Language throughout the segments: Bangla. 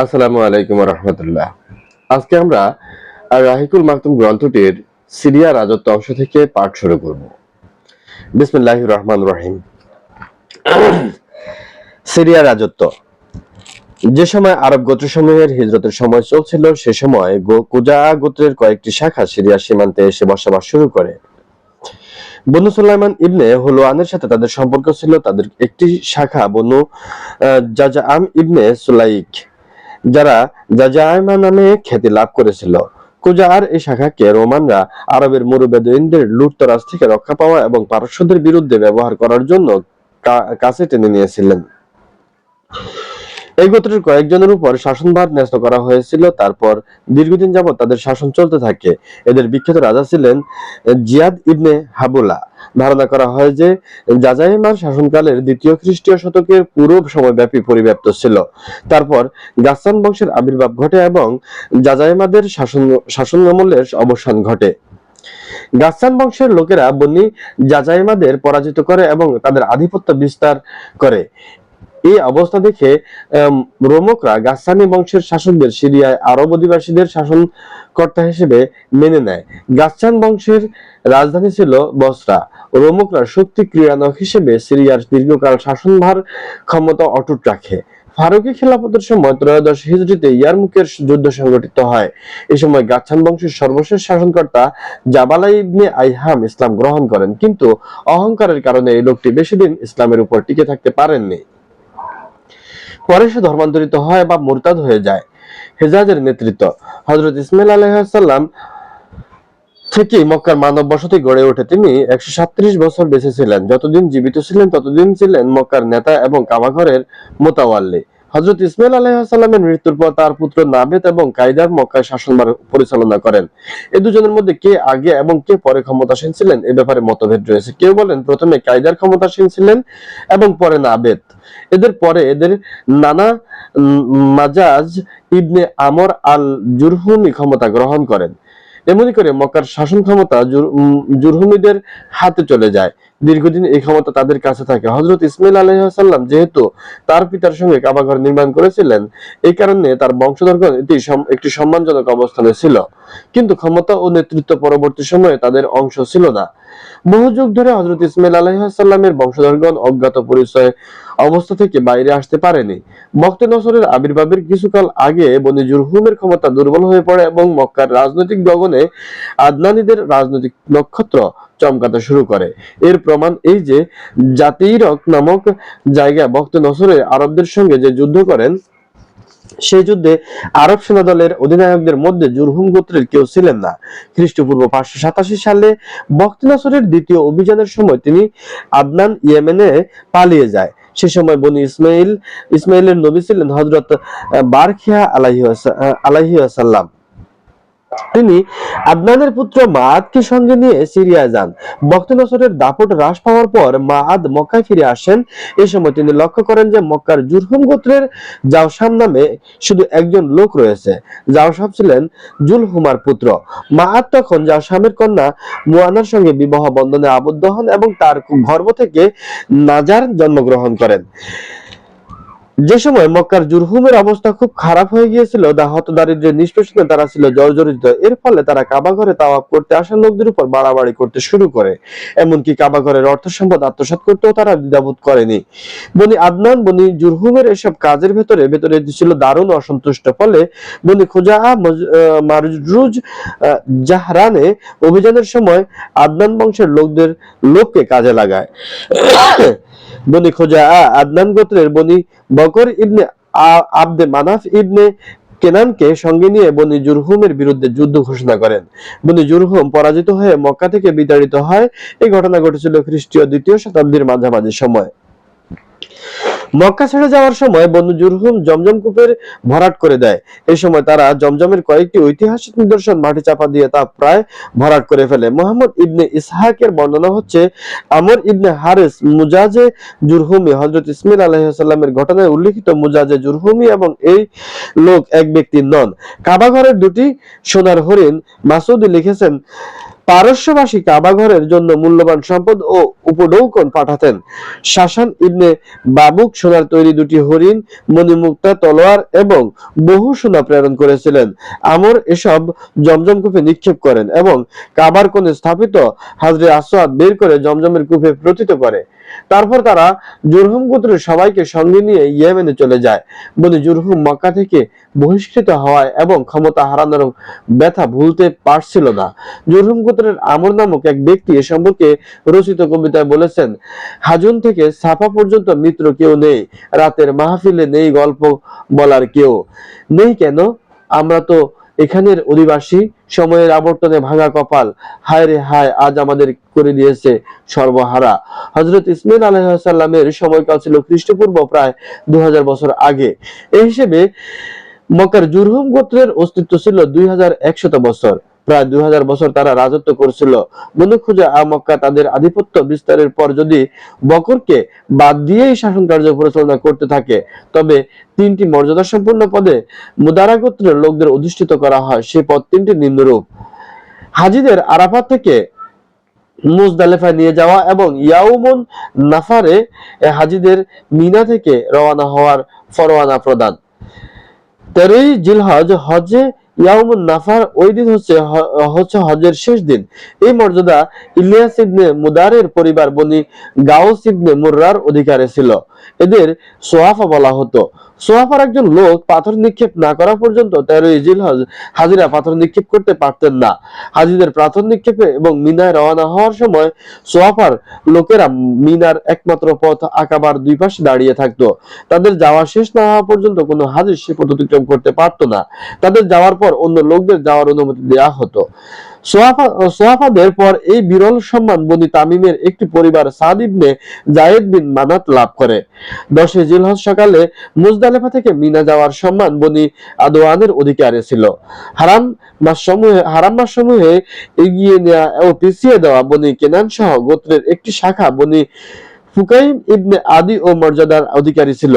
আসসালামু আলাইকুম রহমতুল্লাহ। আজকে আমরা আর রাহিকুল মাকতুম গ্রন্থটির সিরিয়া রাজত্ব অংশ থেকে পাঠ শুরু করব। বিসমিল্লাহির রহমানির রহিম। সিরিয়া রাজত্ব। যে সময় আরব গোত্রসমূহের হিজরতের সময় চলছিল, সে সময় কুজা গোত্রের কয়েকটি শাখা সিরিয়ার সীমান্তে এসে বসবাস শুরু করে। বনু সুলাইমান ইবনে হুলওয়ানের সাথে তাদের সম্পর্ক ছিল। তাদের একটি শাখা বনু জাজাআম ইবনে সুলাইক, যারা জাজায়মা নামে খ্যাতি লাভ করেছিল। কুজার এই শাখাকে রোমানরা আরবের মরুবেদুইনদের লুটতরাজ থেকে রক্ষা পাওয়া এবং পারস্যদের বিরুদ্ধে ব্যবহার করার জন্য কাছে টেনে নিয়েছিলেন। এই গোত্রের কয়েকজনের উপর শাসনভার ন্যস্ত করা হয়েছিল। তারপর দীর্ঘদিন যাবৎ তাদের শাসন চলতে থাকে। এদের বিখ্যাত রাজা ছিলেন জিয়াদ ইবনে হাবুলা। ধারণা করা হয় যে জাজাইমার শাসনকালের দ্বিতীয় খ্রিস্টীয় শতকের পুরো সময়ব্যাপী পরিব্যাপ্ত ছিল। তারপর গাসসান বংশের আবির্ভাব ঘটে এবং জাজাইমাদের শাসনামলের অবসান ঘটে। গাসসান বংশের লোকেরা বনি জাজাইমাদের পরাজিত করে এবং তাদের আধিপত্য বিস্তার করে। এই অবস্থা দেখে রোমকরা গাসসানি বংশের শাসকদের সিরিয়ায় আরব অধিবাসীদের শাসনকর্তা হিসেবে মেনে নেয়। গাসসান বংশের রাজধানী ছিল বসরা। রোমকরা শক্তি ক্রীড়ানক হিসেবে সিরিয়ার দীর্ঘকাল শাসনভার ক্ষমতা অটুট রাখে। ফারুকি খেলাফতের সময় ত্রয়োদশ হিজরিতে ইয়ারমুকের যুদ্ধ সংঘটিত হয়। এই সময় গাসসান বংশের সর্বশেষ শাসনকর্তা জাবালা ইবনে আইহাম ইসলাম গ্রহণ করেন, কিন্তু অহংকারের কারণে এই লোকটি বেশি দিন ইসলামের উপর টিকে থাকতে পারেননি। পরে সে ধর্মান্তরিত হয় বা মুরতাদ হয়ে যায়। হেজাজের নেতৃত্ব। হযরত ইসমাইল আলাইহিস সালাম থেকেই মক্কার মানব বসতি গড়ে ওঠে। তিনি 137 বছর বেঁচে ছিলেন। যতদিন জীবিত ছিলেন ততদিন ছিলেন মক্কার নেতা এবং কাবাঘরের মোতাওয়াল্লি। হযরত ইসমাইল আলাইহিস সালামের মৃত্যুর পর তার পুত্র নাবেত এবং কায়দার মক্কায় শাসনভার পরিচালনা করেন। এই দুজনের মধ্যে কে আগে এবং কে পরে ক্ষমতাসীন ছিলেন এ ব্যাপারে মতভেদ রয়েছে। কেউ বলেন প্রথমে কায়দার ক্ষমতাসীন ছিলেন এবং পরে নাবেত। এদের পরে এদের নানা মাজাজ ইবনে আমর আল জুরহুমি ক্ষমতা গ্রহণ করেন। এমনি করে মক্কার শাসন ক্ষমতা জুরহুমিদের হাতে চলে যায়। দীর্ঘদিন এই ক্ষমতা তাদের কাছে থাকে। হযরত ইসমাইল আলাইহিস সালাম যেহেতু তার পিতার সঙ্গে কাবাঘর নির্মাণ করেছিলেন, এই কারণে তার বংশধরগণ একটি সম্মানজনক অবস্থানে ছিল, কিন্তু ক্ষমতা ও নেতৃত্ব পরবর্তী সময়ে তাদের অংশ ছিল না। বহু যুগ ধরে হযরত ইসমাইল আলাইহিস সালামের বংশধরগণ অজ্ঞাত পরিচয় অবস্থা থেকে বাইরে আসতে পারেনি। বখতে নসরের আবির্ভাবের কিছুকাল আগে বনি জুরহুমের ক্ষমতা দুর্বল হয়ে পড়ে এবং মক্কার রাজনৈতিক গগনে আদনানীদের রাজনৈতিক নক্ষত্র চমকাতে শুরু করে। এর প্রমাণ এই যে জাতিরক নামক জায়গায় বখতে নসরে আরবদের সঙ্গে যে যুদ্ধ করেন, সেই যুদ্ধে আরব সেনাদলের অধিনায়কদের মধ্যে জুরহুম গোত্রের কেউ ছিলেন না। খ্রিস্টপূর্ব 587 সালে বখতে নসরের দ্বিতীয় অভিযানের সময় তিনি আদনান ইয়েমেনে পালিয়ে যায়। সে সময় বনি ইসমাইলের নবী ছিলেন হযরত বারখিয়া আলাইহিস সালাম। তিনি আদনানের পুত্র মাআদকে সঙ্গে নিয়ে সিরিয়ায় যান। বখতে নসরের দাপট হ্রাস পাওয়ার পর মাআদ মক্কায় ফিরে আসেন। এই সময় তিনি লক্ষ্য করেন যে মক্কার জুরহুম গোত্রের জাওশাম নামে শুধু একজন লোক রয়েছে। জাওশাম ছিলেন জুলহুমার পুত্র। মাআদ তখন জাওশামের কন্যা মুয়ানার সঙ্গে বিবাহ বন্ধনে আবদ্ধ হন এবং তার গর্ভ থেকে নাজার জন্মগ্রহণ করেন। যে সময় মক্কার জুরহুমের অবস্থা খুব খারাপ হয়ে গিয়েছিল, দারিদ্র্যের নিষ্পেষণে তারা ছিল জর্জরিত। এর ফলে তারা কাবাঘরে তাওয়াফ করতে আসা লোকদের উপর বাড়াবাড়ি করতে শুরু করে। এমনকি কাবাঘরের অর্থ সম্পদ আত্মসাৎ করতেও তারা দ্বিধাবোধ করেনি। বনি আদনান বনি জুরহুমের এসব কাজের ভেতরে ছিল দারুণ অসন্তুষ্ট। ফলে বনি খুজাআ মারজুজ জাহরানে অভিযানের সময় আদনান বংশের লোককে কাজে লাগায়। বনি খুজাআ আদনান গোত্রের বনি বকর ইবনে আবদে মানাফ ইবনে কেনানকে সঙ্গে নিয়ে বনি জুরহুমের বিরুদ্ধে যুদ্ধ ঘোষণা করেন। বনি জুরহুম পরাজিত হয়ে মক্কা থেকে বিতাড়িত হয়। এই ঘটনা ঘটেছিল খ্রিস্টীয় 2য় শতাব্দীর মাঝামাঝি সময়। মক্কা ছেড়ে যাওয়ার সময় বনু জুরহুম জমজম কূপের ভরাট করে দেয়। এই সময় তারা জমজমের কয়েকটি ঐতিহাসিক নিদর্শন মাটি চাপা দিয়ে তা প্রায় ভরাট করে ফেলে। মুহাম্মদ ইবনে ইসহাকের বর্ণনা হচ্ছে, আমর ইবনে হারিস মুজাজে জুরহুমি হযরত ইসমাইল আলাইহিস সালামের ঘটনায় উল্লেখিত মুজাজে জুরহুমি এবং এই লোক এক ব্যক্তি নন। কাবাঘরের 2টি সোনার হরিণ। মাসউদি লিখেছেন, পারস্যবাসী কাবাঘরের জন্য মূল্যবান সম্পদ ও উপঢৌকন পাঠাতেন। শাসান ইবনে বাবুক সোনার তৈরি দুটি হরিণ, মণিমুক্তা তলোয়ার এবং বহু সোনা প্রেরণ করেছিলেন। আমর এসব জমজম কূপে নিক্ষেপ করেন এবং কাবার কোণে স্থাপিত হাজরে আসওয়াদ বের করে জমজমের কূপে পতিত করে। তারপর তারা জুরহুম গোত্রের সবাইকে সঙ্গে নিয়ে ইয়েমেনে চলে যায়। বনি জুরহুম মক্কা থেকে বহিষ্কৃত হওয়ায় এবং ক্ষমতা হারানোর ব্যথা ভুলতে পারছিল না। জুরহুম গোত্রের আমর নামক এক ব্যক্তি এ সম্পর্কে রচিত কবিতায় বলেছেন, হাজুন থেকে সাফা পর্যন্ত মিত্র কেউ নেই, রাতের মাহফিলে নেই গল্প বলার কেউ নেই। কেন? আমরা তো এখানের অধিবাসী, সময়ের আবর্তনে ভাঙা কপাল, হায় রে হায়, আজ আমাদের করে দিয়েছে সর্বহারা। হযরত ইসমাঈল আলাইহিস সালামের সময়কাল ছিল খ্রিস্টপূর্ব প্রায় 2000 বছর আগে। এই হিসেবে মক্কার জুরহুম গোত্রের অস্তিত্ব ছিল 2100 বছর। প্রায় 2000 বছর তারা রাজত্ব করেছিল। বনু খুজাআ মক্কা তাদের আধিপত্য বিস্তারের পর যদি বকরকে বাদ দিয়েই শাসন কার্য পরিচালনা করতে থাকে, তবে 3টি মর্যাদা সম্পন্ন পদে মুদারা গোত্রের লোকদের অধিষ্ঠিত করা হয়। সে পদ 3টি নিম্নরূপ: হাজিদের আরাফাত থেকে মুজদালিফায় নিয়ে যাওয়া এবং ইয়াউমুন নাফারে হাজিদের মিনা থেকে রওনা হওয়ার ফরমানা প্রদান। 13ই জিলহজ হজে ইয়াউমুন নাফার, ওই দিন হচ্ছে হজের শেষ দিন। এই মর্যাদা ইলিয়াস ইবনে মুদারের পরিবার বনি গাউস ইবনে মুররার অধিকারে ছিল। এদের সোয়াফা বলা হতো। সোয়াফার একজন লোক পাথর নিক্ষেপ না করা পর্যন্ত 13ই জিলহজ হাজিরা পাথর নিক্ষেপ করতে পারতেন না। হাজিদের পাথর নিক্ষেপে এবং মিনায় রওনা হওয়ার সময় সোয়াফার লোকেরা মিনার একমাত্র পথ আকাবার দুই পাশে দাঁড়িয়ে থাকতো। তাদের যাওয়া শেষ না হওয়া পর্যন্ত কোনো হাজি সে পথ অতিক্রম করতে পারতো না। তাদের যাওয়ার পর অন্য লোকদের যাওয়ার অনুমতি দেয়া হতো। সোয়াফাদের পর এই বিরল সম্মান বনি তামিমের একটি পরিবার সাদ ইবনে জায়েদ বিন মানাত লাভ করে। 10 জিলহজ সকালে মুজদালিফা থেকে মিনা যাওয়ার সম্মান বনি আদওয়ানের অধিকারে ছিল। হারাম মাসসমূহে এগিয়ে নেওয়া ও পিছিয়ে দেওয়া বনি কেনান সহ গোত্রের একটি শাখা বনি ফুকাইম ইবনে আদি ও মর্যাদার অধিকারী ছিল।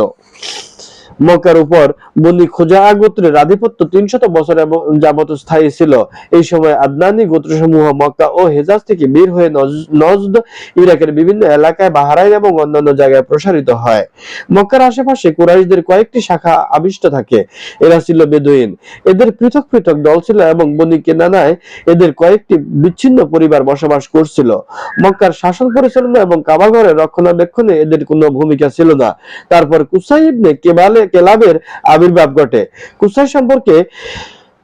মক্কার উপর বনি খুজাআ গোত্রের আধিপত্য 300 বছর যাবত স্থায়ী ছিল। এই সময় আদনানী গোত্রসমূহ মক্কা ও হেজাজ থেকে বের হয়ে নজদ, ইরাকের বিভিন্ন এলাকায়, বাহরাইন এবং অন্যান্য জায়গায় প্রসারিত হয়। মক্কার আশেপাশে কুরাইশদের কয়েকটি শাখা আবিষ্ট থাকে। এরা ছিল বেদুইন। এদের পৃথক পৃথক দল ছিল এবং বনি কেনানায় এদের কয়েকটি বিচ্ছিন্ন পরিবার বসবাস করছিল। মক্কার শাসন পরিচালনা এবং কাবাঘরের রক্ষণাবেক্ষণে এদের কোনো ভূমিকা ছিল না। তারপর কুসাই ইবনে কেলাবের আবির্ভাব ঘটে। কুসাই সম্পর্কে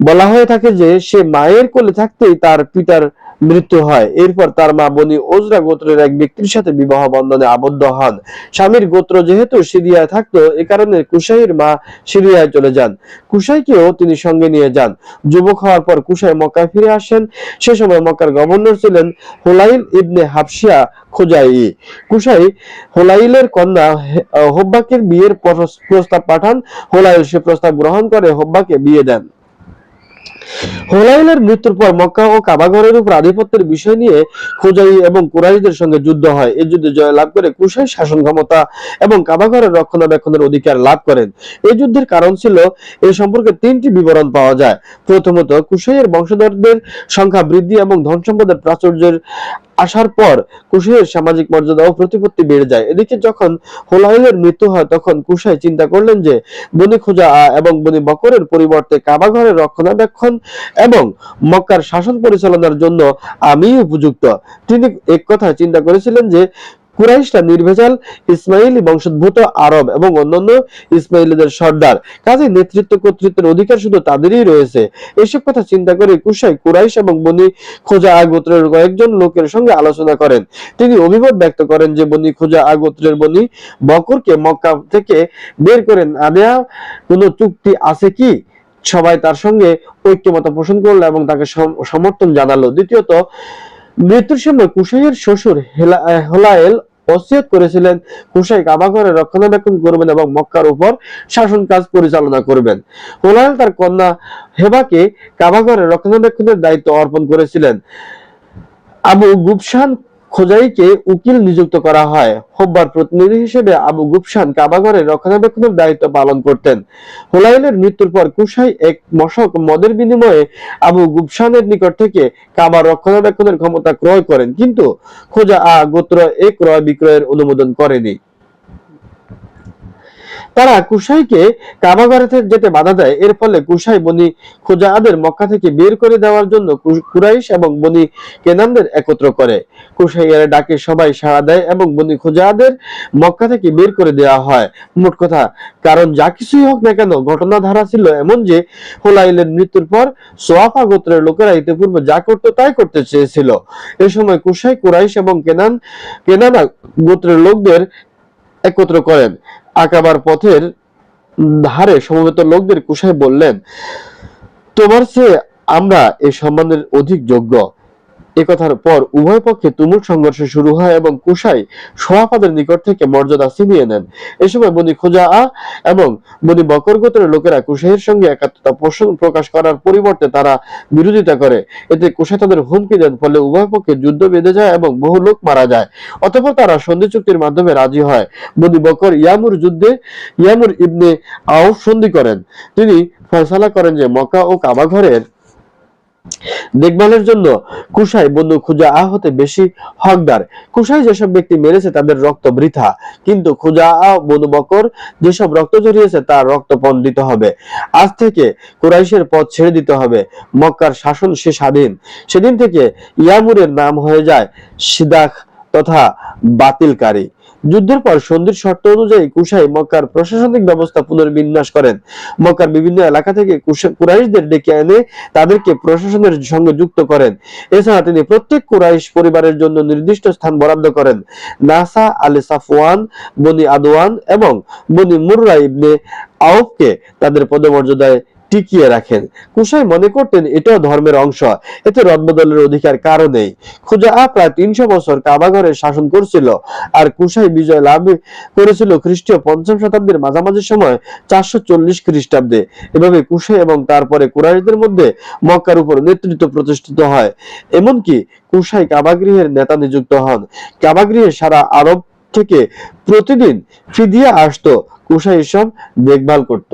বলা হয়ে থাকে যে সে মায়ের কোলে থাকতেই তার পিতার মৃত্যু হয়। এরপর তার মা বনি ওজরা গোত্রের এক ব্যক্তির সাথে বিবাহ বন্ধনে আবদ্ধ হন। স্বামীর গোত্র যেহেতু সিরিয়ায় থাকতো, এ কারণে কুসাইয়ের মা সিরিয়ায় চলে যান। কুসাইকেও তিনি সঙ্গে নিয়ে যান। যুবক হওয়ার পর কুসাই মক্কায় ফিরে আসেন। সে সময় মক্কার গভর্নর ছিলেন হুলাইল ইবনে হাবশিয়া খুজাই। কুসাই হুলাইলের কন্যা হুব্বাকে বিয়ের প্রস্তাব পাঠান। হুলাইল সে প্রস্তাব গ্রহণ করে হুব্বাকে বিয়ে দেন। হুলাইলের মৃত্যুর পর মক্কা ও কাবাঘরের উপর আধিপত্যের বিষয় নিয়ে খুজাই এবং কুরাইশদের সঙ্গে যুদ্ধ হয়। এই যুদ্ধে জয় লাভ করে কুসাই শাসন ক্ষমতা এবং কাবাঘরের রক্ষণাবেক্ষণের অধিকার লাভ করেন। এই যুদ্ধের কারণ ছিল এই সম্পর্কে 3টি বিবরণ পাওয়া যায়। প্রথমত, কুসাইয়ের বংশধরদের সংখ্যা বৃদ্ধি এবং ধন সম্পদের প্রাচুর্যের আসার পর কুসাইয়ের সামাজিক মর্যাদা ও প্রতিপত্তি বেড়ে যায়। এদিকে যখন হুলাইলের মৃত্যু হয় তখন কুসাই চিন্তা করলেন যে বনি খুজাআ এবং বনি বকরের পরিবর্তে কাবাঘরের রক্ষণাবেক্ষণ এবং মক্কার শাসন পরিচালনার জন্য আমিই উপযুক্ত। তিনি এক কথা চিন্তা করেছিলেন যে কুরাইশরা নির্ভেজাল ইসমাইলি বংশোদ্ভূত আরব এবং অন্যান্য ইসমাইলিদের সর্দার, কাজে নেতৃত্ব কর্তৃত্বের অধিকার শুধু তাদেরই রয়েছে। এসব কথা চিন্তা করে কুসাই কুরাইশ এবং বনি খুজাআ গোত্রের কয়েকজন লোকের সঙ্গে আলোচনা করেন। তিনি অভিমত ব্যক্ত করেন যে বনি খুজাআ গোত্রের বনি বকরকে মক্কা থেকে বের করে না দেয়া কোনো চুক্তি আছে কি? সবাই তার সঙ্গে ঐক্যমত পোষণ করলো এবং তাকে সমর্থন জানালো। দ্বিতীয়ত, মৃত্যুর সময় কুসাইয়ের শ্বশুর হুলাইল ওসিয়ত করেছিলেন কুসাই কাবাঘরের রক্ষণাবেক্ষণ করবেন এবং মক্কার উপর শাসন কাজ পরিচালনা করবেন। হুলাইল তার কন্যা হেবাকে কাবাঘরের রক্ষণাবেক্ষণের দায়িত্ব অর্পণ করেছিলেন। আবু গুবশান খোজাইকে উকিল নিযুক্ত করা হয়। হোব্বার প্রতিনিধি হিসেবে আবু গুবশান কাবাঘরের রক্ষণাবেক্ষণের দায়িত্ব পালন করতেন। হুলাইলের মৃত্যুর পর কুশাই এক মশক মদের বিনিময়ে আবু গুবশানের নিকট থেকে কাবা রক্ষণাবেক্ষণের ক্ষমতা ক্রয় করেন, কিন্তু খোজা গোত্র এ ক্রয় বিক্রয়ের অনুমোদন করেনি। তারা কুশাইকে কাবাঘরে যেতে বাধা দেয়। এর ফলে কুশাই বনি খুজাআদের মক্কা থেকে বের করে দেওয়ার জন্য কুরাইশ এবং বনি কেনানদের একত্র করে। কুশাইয়ের ডাকে সবাই সাড়া দেয় এবং বনি খুজাআদের মক্কা থেকে বের করে দেওয়া হয়। মোট কথা, কারণ যা কিছুই হোক না কেন, ঘটনাধারা ছিল এমন যে হুলাইলের মৃত্যুর পর সোয়াফা গোত্রের লোকেরা ইতিপূর্বে যা করতো তাই করতে চেয়েছিল। এ সময় কুশাই কুরাইশ এবং কেনানা গোত্রের লোকদের একত্র করেন। আকাবার পথের ধারে সমবেত লোকদের কুশাই বললেন, তোমার চেয়ে আমরা এই সম্মানের অধিক যোগ্য। একথার পর উভয় পক্ষে তুমুল সংঘর্ষ শুরু হয় এবং কুশাই সোয়াফাদের নিকট থেকে মর্যাদা ছিনিয়ে নেন। এ সময় বনি খুজাআ এবং বনি বকর গোত্রের লোকেরা কুশাইয়ের সঙ্গে একাত্মতা প্রকাশ করার পরিবর্তে তারা বিরোধিতা করে। এতে কুশাই তাদের হুমকি দেন, ফলে উভয় পক্ষে যুদ্ধ বেঁধে যায় এবং বহু লোক মারা যায়। অতঃপর তারা সন্ধি চুক্তির মাধ্যমে রাজি হয়। বনি বকর ইয়ামুর ইবনে আউফ সন্ধি করেন। তিনি ফয়সালা করেন যে মক্কা ও কাবা ঘরের দেখভালের জন্য কুশাই বনু খুজাআ হতে বেশি হকদার। কুশাই যেসব ব্যক্তি মেরেছে তাদের রক্ত বৃথা, কিন্তু খুজাআ বনু বকর যেসব রক্ত ঝরিয়েছে তার রক্ত পণ দিতে হবে। আজ থেকে কুরাইশের পথ ছেড়ে দিতে হবে। মক্কার শাসন সে স্বাধীন। সেদিন থেকে ইয়ামুরের নাম হয়ে যায় সিদাখ তথা বাতিলকারী। যুদ্ধের পর সন্ধির শর্ত অনুযায়ী কুশাই মক্কার প্রশাসনিক ব্যবস্থা পুনর্বিন্যাস করেন। মক্কার বিভিন্ন এলাকা থেকে কুরাইশদের ডেকে এনে তাদেরকে প্রশাসনের সঙ্গে যুক্ত করেন। এছাড়া তিনি প্রত্যেক কুরাইশ পরিবারের জন্য নির্দিষ্ট স্থান বরাদ্দ করেন। নাসা আলে সাফওয়ান, বনি আদওয়ান এবং বনি মুররা ইবনে আউফকে তাদের পদমর্যাদায় টিকিয়ে রাখেন। কুশাই মনে করতেন এটাও ধর্মের অংশ, এতে রদবদলের অধিকার কারো নেই। খুজাআ প্রায় 300 বছর কাবাঘরে শাসন করছিল, আর কুশাই বিজয় লাভ করেছিল খ্রিস্টীয় 5ম শতাব্দীর মাঝামাঝি সময় 440 খ্রিস্টাব্দে। এভাবে কুশাই এবং তারপরে কুরাইশদের মধ্যে মক্কার উপর নেতৃত্ব প্রতিষ্ঠিত হয়। এমনকি কুশাই কাবাগৃহের নেতা নিযুক্ত হন। কাবাগৃহে সারা আরব থেকে প্রতিদিন ফিদিয়া আসতো, কুশাই সব দেখভাল করত।